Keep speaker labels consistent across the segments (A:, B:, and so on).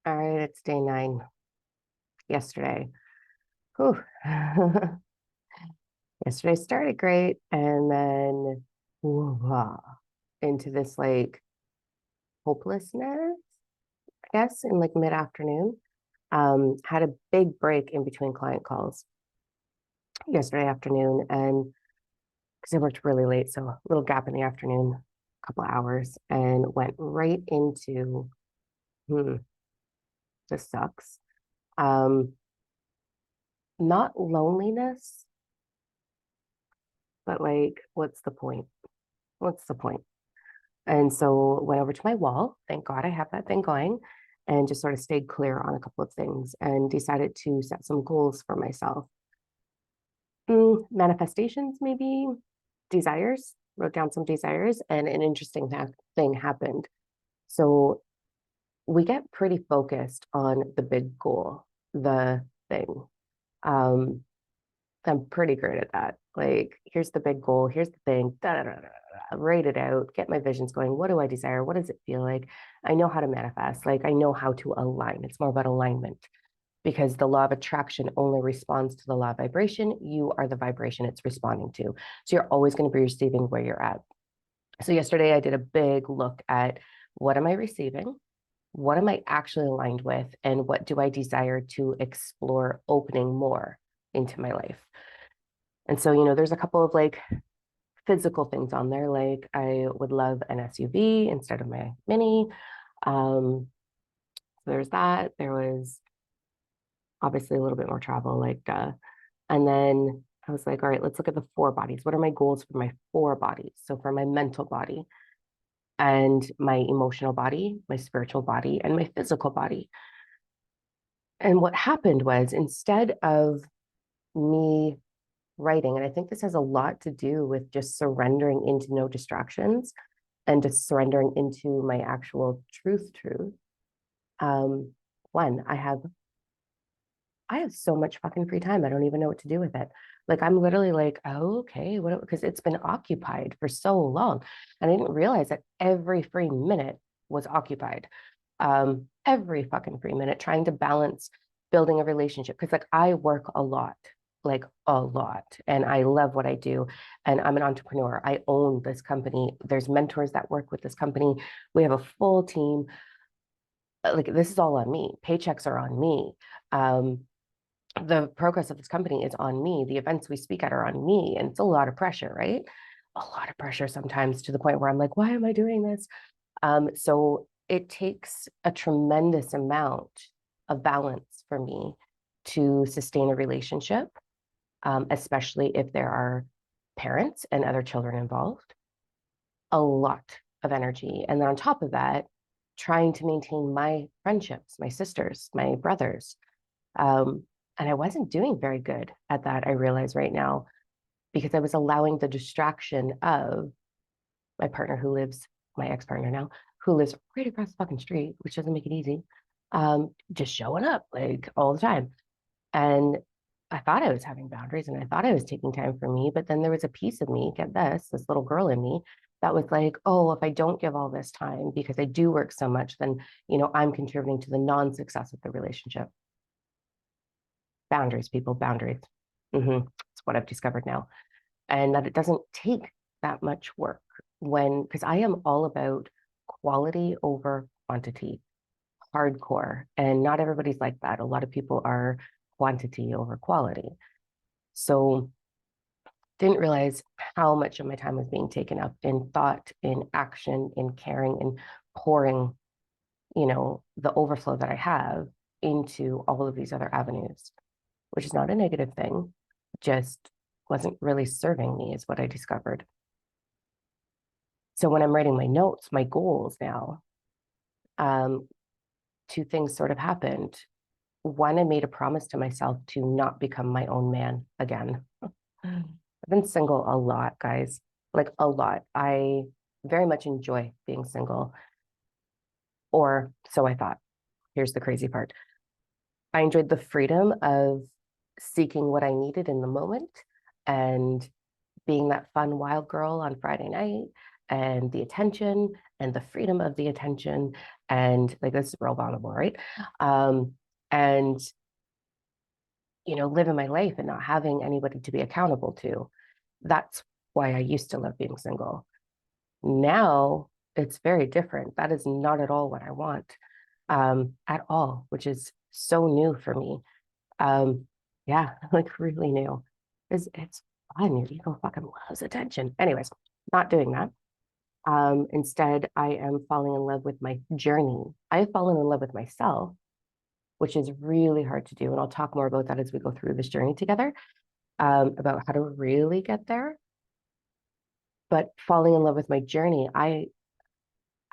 A: All right, it's day 9 yesterday. Whew. Yesterday started great and then woo-ha, into this like hopelessness, I guess, in like mid-afternoon. Had a big break in between client calls yesterday afternoon and because I worked really late, so a little gap in the afternoon, a couple hours, and went right into hmm, this sucks. Um, Not loneliness, but like, what's the point? What's the point? And so went over to my wall. Thank God I have that thing going and just sort of stayed clear on a couple of things and decided to set some goals for myself. Manifestations, maybe desires, wrote down some desires, and an interesting thing happened. So we get pretty focused on the big goal, the thing. Um, I'm pretty great at that. Like, here's the big goal, here's the thing, da, da, da, da, da, write it out, get my visions going. What do I desire? What does it feel like? I know how to manifest. Like, I know how to align. It's more about alignment because the law of attraction only responds to the law of vibration. You are the vibration it's responding to. So you're always going to be receiving where you're at. So yesterday I did a big look at what am I receiving? What am I actually aligned with? And what do I desire to explore opening more into my life? And so, there's a couple of like physical things on there. Like I would love an SUV instead of my Mini. So there's that. There was obviously a little bit more travel, like and then I was like, all right, let's look at the 4 bodies. What are my goals for my 4 bodies? So for my mental body and my emotional body, my spiritual body, and my physical body. And what happened was instead of me writing, and I think this has a lot to do with just surrendering into no distractions and just surrendering into my actual truth. Um, one, I have so much fucking free time. I don't even know what to do with it. Like I'm literally like, oh, okay, what because it's been occupied for so long. And I didn't realize that every free minute was occupied. Every fucking free minute trying to balance building a relationship. Because like I work a lot, like a lot, and I love what I do. And I'm an entrepreneur. I own this company. There's mentors that work with this company. We have a full team. Like this is all on me. Paychecks are on me. Um, the progress of this company is on me. The events we speak at are on me. And it's a lot of pressure, right? A lot of pressure sometimes to the point where I'm like, why am I doing this? So it takes a tremendous amount of balance for me to sustain a relationship, especially if there are parents and other children involved. A lot of energy. And then on top of that, trying to maintain my friendships, my sisters, my brothers. Um, and I wasn't doing very good at that, I realize right now, because I was allowing the distraction of my partner who lives, my ex-partner now, who lives right across the fucking street, which doesn't make it easy, just showing up like all the time. And I thought I was having boundaries and I thought I was taking time for me, but then there was a piece of me, get this little girl in me that was like, oh, if I don't give all this time because I do work so much, then, I'm contributing to the non-success of the relationship. Boundaries, people, boundaries. It's what I've discovered now. And that it doesn't take that much work because I am all about quality over quantity, hardcore. And not everybody's like that. A lot of people are quantity over quality. So didn't realize how much of my time was being taken up in thought, in action, in caring, in pouring, the overflow that I have into all of these other avenues, which is not a negative thing, just wasn't really serving me, is what I discovered. So when I'm writing my notes, my goals now, um, 2 things sort of happened. One, I made a promise to myself to not become my own man again. I've been single a lot, guys, like a lot. I very much enjoy being single, or so I thought. Here's the crazy part. I enjoyed the freedom of seeking what I needed in the moment and being that fun wild girl on Friday night and the attention and the freedom of the attention. And like, this is real vulnerable, right? And, living my life and not having anybody to be accountable to. That's why I used to love being single. Now it's very different. That is not at all what I want, at all, which is so new for me. Um, yeah, like really new. It's fun. Your ego fucking loves attention. Anyways, not doing that. Instead, I am falling in love with my journey. I have fallen in love with myself, which is really hard to do. And I'll talk more about that as we go through this journey together, about how to really get there. But falling in love with my journey, I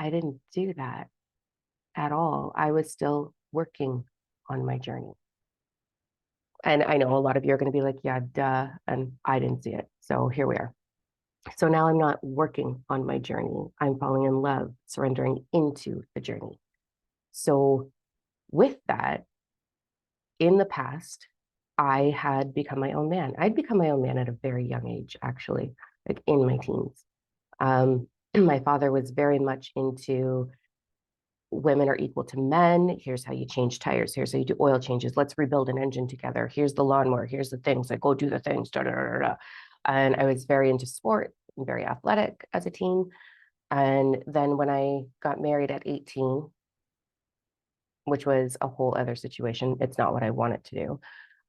A: didn't do that at all. I was still working on my journey. And I know a lot of you are going to be like, yeah, duh. And I didn't see it. So here we are. So now I'm not working on my journey. I'm falling in love, surrendering into the journey. So with that, in the past, I had become my own man. I'd become my own man at a very young age, actually, like in my teens. My father was very much into women are equal to men. Here's how you change tires. Here's how you do oil changes. Let's rebuild an engine together. Here's the lawnmower. Here's the things. Like, go do the things. Da, da, da, da. And I was very into sport and very athletic as a teen. And then when I got married at 18, which was a whole other situation, it's not what I wanted to do.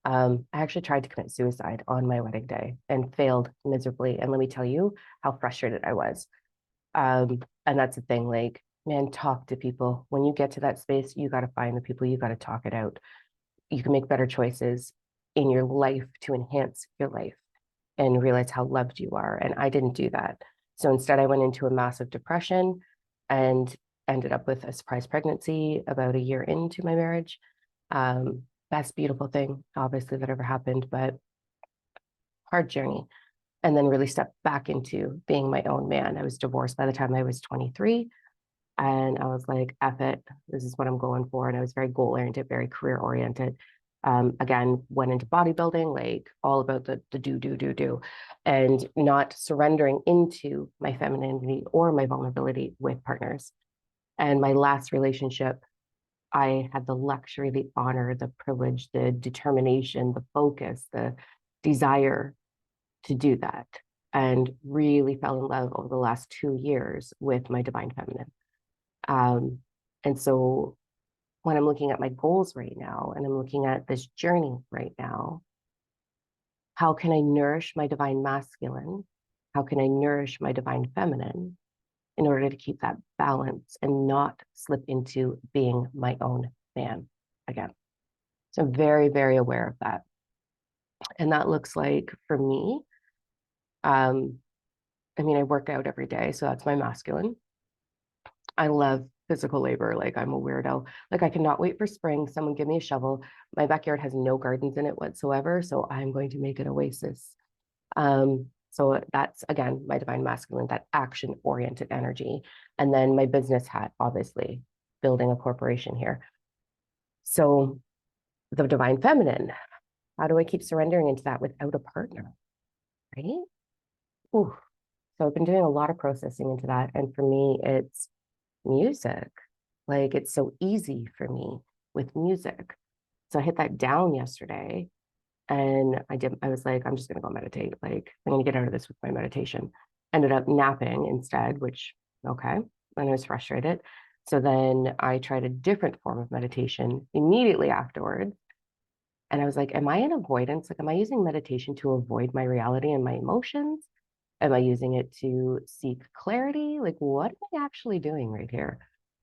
A: I actually tried to commit suicide on my wedding day and failed miserably. And let me tell you how frustrated I was. And that's the thing, like, man, talk to people. When you get to that space, you got to find the people, you got to talk it out. You can make better choices in your life to enhance your life and realize how loved you are. And I didn't do that. So instead, I went into a massive depression and ended up with a surprise pregnancy about a year into my marriage. Best beautiful thing, obviously, that ever happened, but hard journey. And then really stepped back into being my own man. I was divorced by the time I was 23. And I was like, F it, this is what I'm going for. And I was very goal oriented, very career oriented. Again, went into bodybuilding, like all about the do, and not surrendering into my femininity or my vulnerability with partners. And my last relationship, I had the luxury, the honor, the privilege, the determination, the focus, the desire to do that, and really fell in love over the last 2 years with my divine feminine. And so when I'm looking at my goals right now and I'm looking at this journey right now, how can I nourish my divine masculine? How can I nourish my divine feminine in order to keep that balance and not slip into being my own man again? So I'm very, very aware of that. And that looks like for me, I mean, I work out every day, so that's my masculine. I love physical labor. Like, I'm a weirdo. Like, I cannot wait for spring. Someone give me a shovel. My backyard has no gardens in it whatsoever, so I'm going to make an oasis. So that's again my divine masculine, that action oriented energy. And then my business hat, obviously, building a corporation here. So the divine feminine, how do I keep surrendering into that without a partner? Right? Ooh. So I've been doing a lot of processing into that. And for me, it's music. Like, it's so easy for me with music. So I hit that down yesterday and I was like, I'm just gonna go meditate. Like, I'm gonna get out of this with my meditation. Ended up napping instead, which okay. And I was frustrated. So then I tried a different form of meditation immediately afterwards. And I was like, am I in avoidance? Like, am I using meditation to avoid my reality and my emotions? Am I using it to seek clarity? Like, what am I actually doing right here?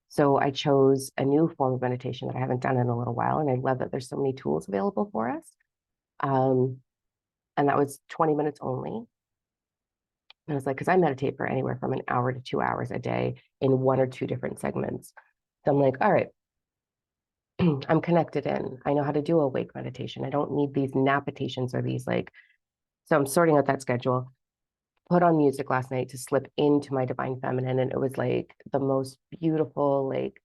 A: So I chose a new form of meditation that I haven't done in a little while. And I love that there's so many tools available for us. And that was 20 minutes only. And I was like, because I meditate for anywhere from an hour to 2 hours a day in one or two different segments. So I'm like, all right, I'm connected in. I know how to do awake meditation. I don't need these napitations or these like, so I'm sorting out that schedule. Put on music last night to slip into my divine feminine. And it was like the most beautiful, like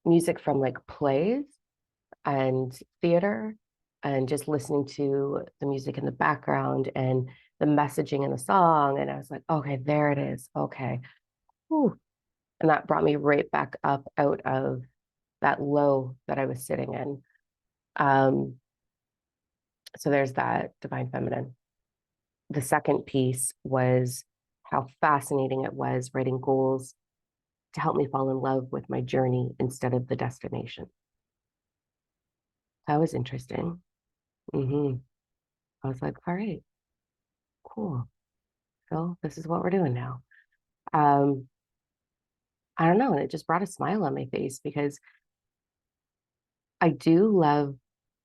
A: music from like plays and theater, and just listening to the music in the background and the messaging in the song. And I was like, okay, there it is. Okay. Whew. And that brought me right back up out of that low that I was sitting in. Um, so there's that divine feminine. The second piece was how fascinating it was writing goals to help me fall in love with my journey instead of the destination. That was interesting. Hmm. I was like, all right, cool. So this is what we're doing now. Um, I don't know. And it just brought a smile on my face because I do love,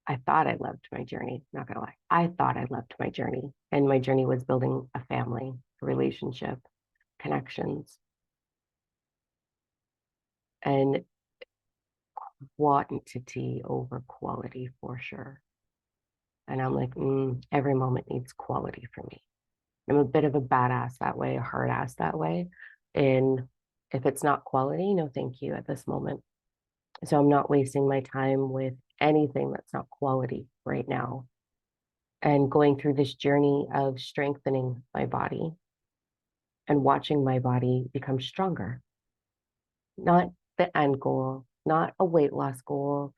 A: I thought I loved my journey. Not gonna lie. I thought I loved my journey. And my journey was building a family, a relationship, connections, and quantity over quality for sure. And I'm like, every moment needs quality for me. I'm a bit of a badass that way, a hard ass that way. And if it's not quality, no thank you at this moment. So I'm not wasting my time with anything that's not quality right now. And going through this journey of strengthening my body and watching my body become stronger, not the end goal, not a weight loss goal,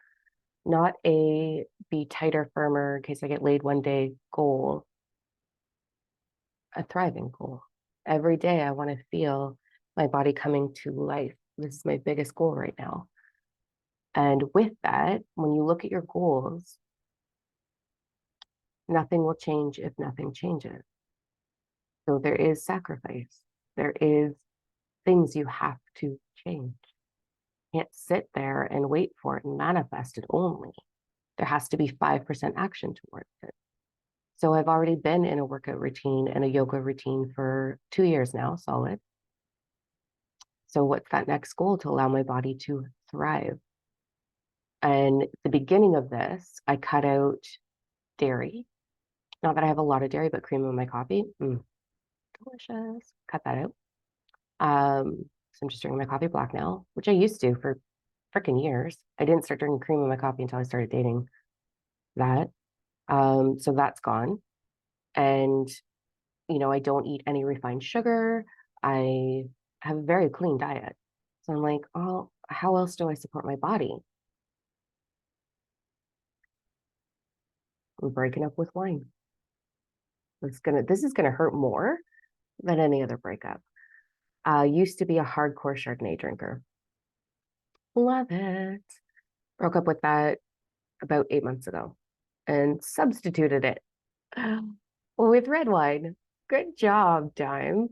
A: not a be tighter, firmer in case I get laid one day goal, a thriving goal. Every day I want to feel my body coming to life. This is my biggest goal right now. And with that, when you look at your goals, nothing will change if nothing changes. So there is sacrifice. There is things you have to change. You can't sit there and wait for it and manifest it only. There has to be 5% action towards it. So I've already been in a workout routine and a yoga routine for 2 years now, solid. So what's that next goal? To allow my body to thrive. And the beginning of this, I cut out dairy. Not that I have a lot of dairy, but cream in my coffee. Delicious. Cut that out. So I'm just drinking my coffee black now, which I used to for freaking years. I didn't start drinking cream in my coffee until I started dating that. So that's gone. And, I don't eat any refined sugar. I have a very clean diet. So I'm like, oh, how else do I support my body? I'm breaking up with wine. This is gonna hurt more than any other breakup. Used to be a hardcore Chardonnay drinker. Love it. Broke up with that about 8 months ago and substituted it with red wine. Good job, Dime.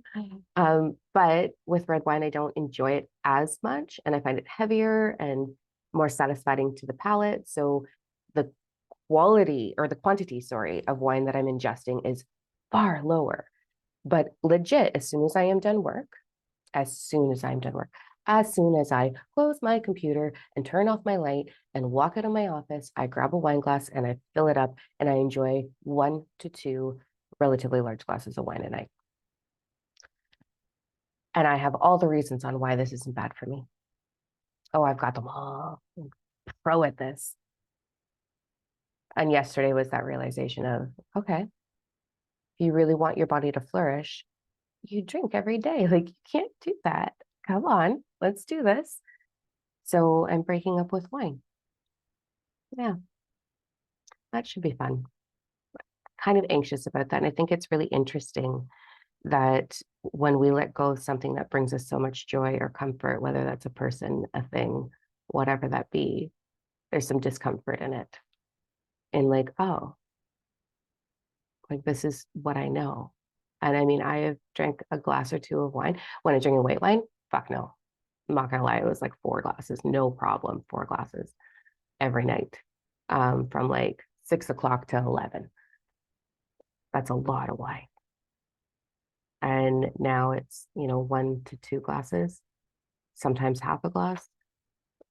A: But with red wine, I don't enjoy it as much, and I find it heavier and more satisfying to the palate. So the quality or the quantity, sorry, of wine that I'm ingesting is far lower. But legit, as soon as I'm done work, as soon as I close my computer and turn off my light and walk out of my office, I grab a wine glass and I fill it up and I enjoy 1 to 2 relatively large glasses of wine a night. And I have all the reasons on why this isn't bad for me. Oh, I've got them all. I'm pro at this. And yesterday was that realization of, okay, if you really want your body to flourish, you drink every day. Like, you can't do that. Come on, let's do this. So I'm breaking up with wine. Yeah, that should be fun. Kind of anxious about that. And I think it's really interesting that when we let go of something that brings us so much joy or comfort, whether that's a person, a thing, whatever that be, there's some discomfort in it. And like, oh, like this is what I know. And I mean, I have drank a glass or two of wine. When I drink a white wine, fuck no. I'm not gonna lie, it was like 4 glasses, no problem, 4 glasses every night, from like 6 o'clock to 11. That's a lot of wine. And now it's, 1 to 2 glasses, sometimes half a glass,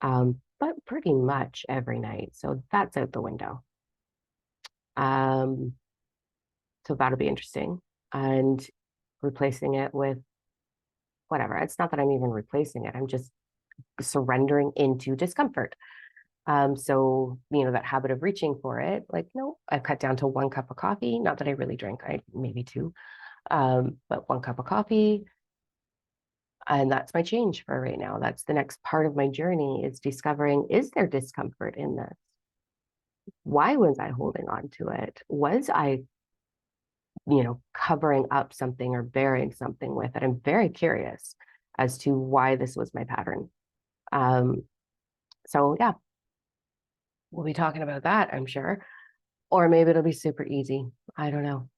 A: but pretty much every night. So that's out the window. Um, so that'll be interesting. And replacing it with whatever. It's not that I'm even replacing it. I'm just surrendering into discomfort. So, that habit of reaching for it, like, no, I've cut down to 1 cup of coffee. Not that I really drink, I maybe two, but 1 cup of coffee. And that's my change for right now. That's the next part of my journey, is discovering, is there discomfort in this? Why was I holding on to it? Was I, covering up something or burying something with it? I'm very curious as to why this was my pattern. Um, so yeah, we'll be talking about that, I'm sure. Or maybe it'll be super easy. I don't know.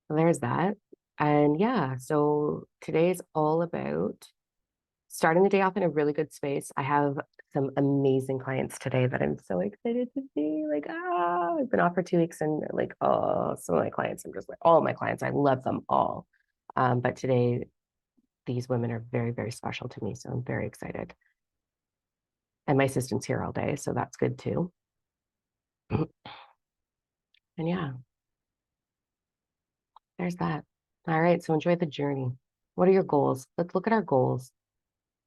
A: There's that. And yeah, so today's all about starting the day off in a really good space. I have some amazing clients today that I'm so excited to see. Like, I've been off for 2 weeks, and like, oh, some of my clients, I'm just like, all my clients, I love them all. But today, these women are very, very special to me. So I'm very excited. And my assistant's here all day, so that's good too. And yeah, there's that. All right. So enjoy the journey. What are your goals? Let's look at our goals.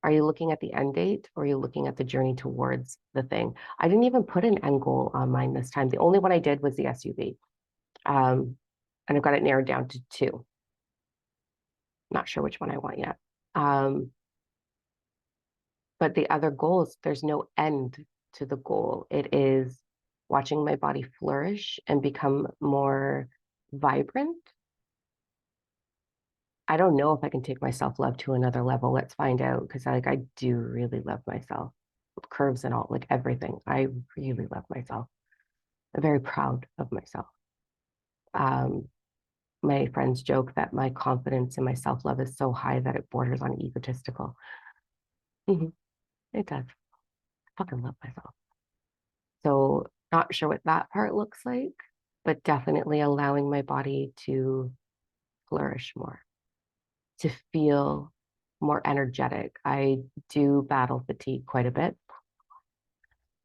A: Are you looking at the end date, or are you looking at the journey towards the thing? I didn't even put an end goal on mine this time. The only one I did was the SUV. And I've got it narrowed down to two. Not sure which one I want yet. But the other goals, there's no end to the goal. It is watching my body flourish and become more vibrant. I don't know if I can take my self-love to another level. Let's find out, because I do really love myself. Curves and all, like everything. I really love myself. I'm very proud of myself. Um, my friends joke that my confidence and my self-love is so high that it borders on egotistical. Mhm. It does. I fucking love myself. So not sure what that part looks like, but definitely allowing my body to flourish more, to feel more energetic. I do battle fatigue quite a bit,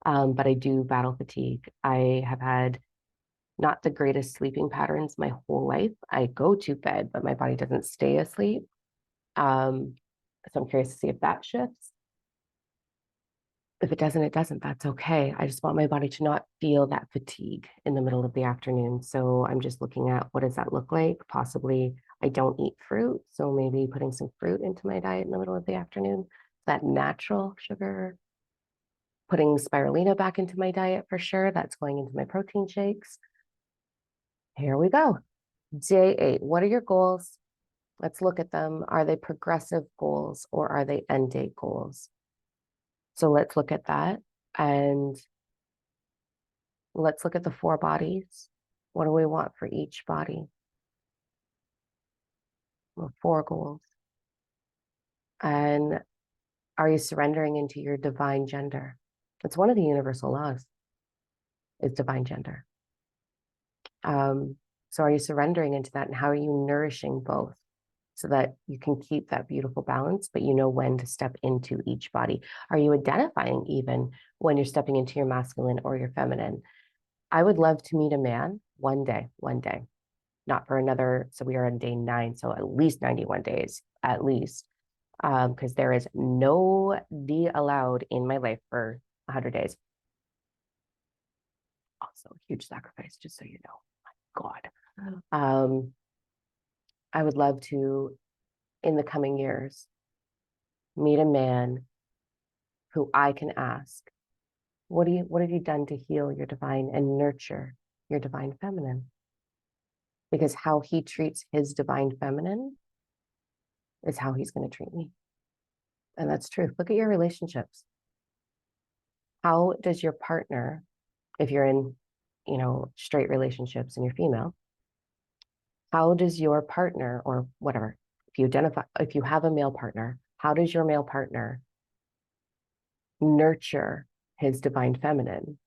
A: but I do battle fatigue. I have had not the greatest sleeping patterns my whole life. I go to bed, but my body doesn't stay asleep. Um, so I'm curious to see if that shifts. If it doesn't, it doesn't. That's okay. I just want my body to not feel that fatigue in the middle of the afternoon. So I'm just looking at, what does that look like? Possibly I don't eat fruit. So maybe putting some fruit into my diet in the middle of the afternoon. That natural sugar, putting spirulina back into my diet for sure. That's going into my protein shakes. Here we go. Day 8. What are your goals? Let's look at them. Are they progressive goals, or are they end date goals? So let's look at that. And let's look at the 4 bodies. What do we want for each body? Well, 4 goals. And are you surrendering into your divine gender? It's one of the universal laws, is divine gender. So are you surrendering into that, and how are you nourishing both, so that you can keep that beautiful balance, but you know when to step into each body? Are you identifying even when you're stepping into your masculine or your feminine? I would love to meet a man one day, not for another. So we are on day 9, so at least 91 days, at least, because there is no D allowed in my life for 100 days. Also, huge sacrifice, just so you know. My God. I would love to, in the coming years, meet a man who I can ask, what have you done to heal your divine and nurture your divine feminine? Because how he treats his divine feminine is how he's going to treat me. And that's true. Look at your relationships. How does your partner, if you're in, straight relationships and you're female, how does your partner, or whatever, if you have a male partner, how does your male partner nurture his divine feminine?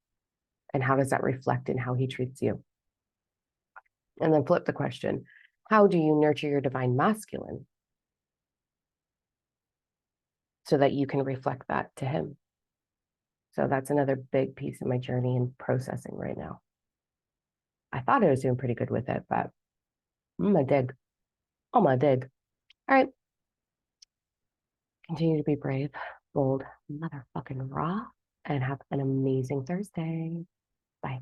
A: And how does that reflect in how he treats you? And then flip the question, how do you nurture your divine masculine so that you can reflect that to him? So that's another big piece of my journey and processing right now. I thought I was doing pretty good with it, but I'm gonna dig. I'm gonna dig. All right. Continue to be brave, bold, motherfucking raw, and have an amazing Thursday. Bye.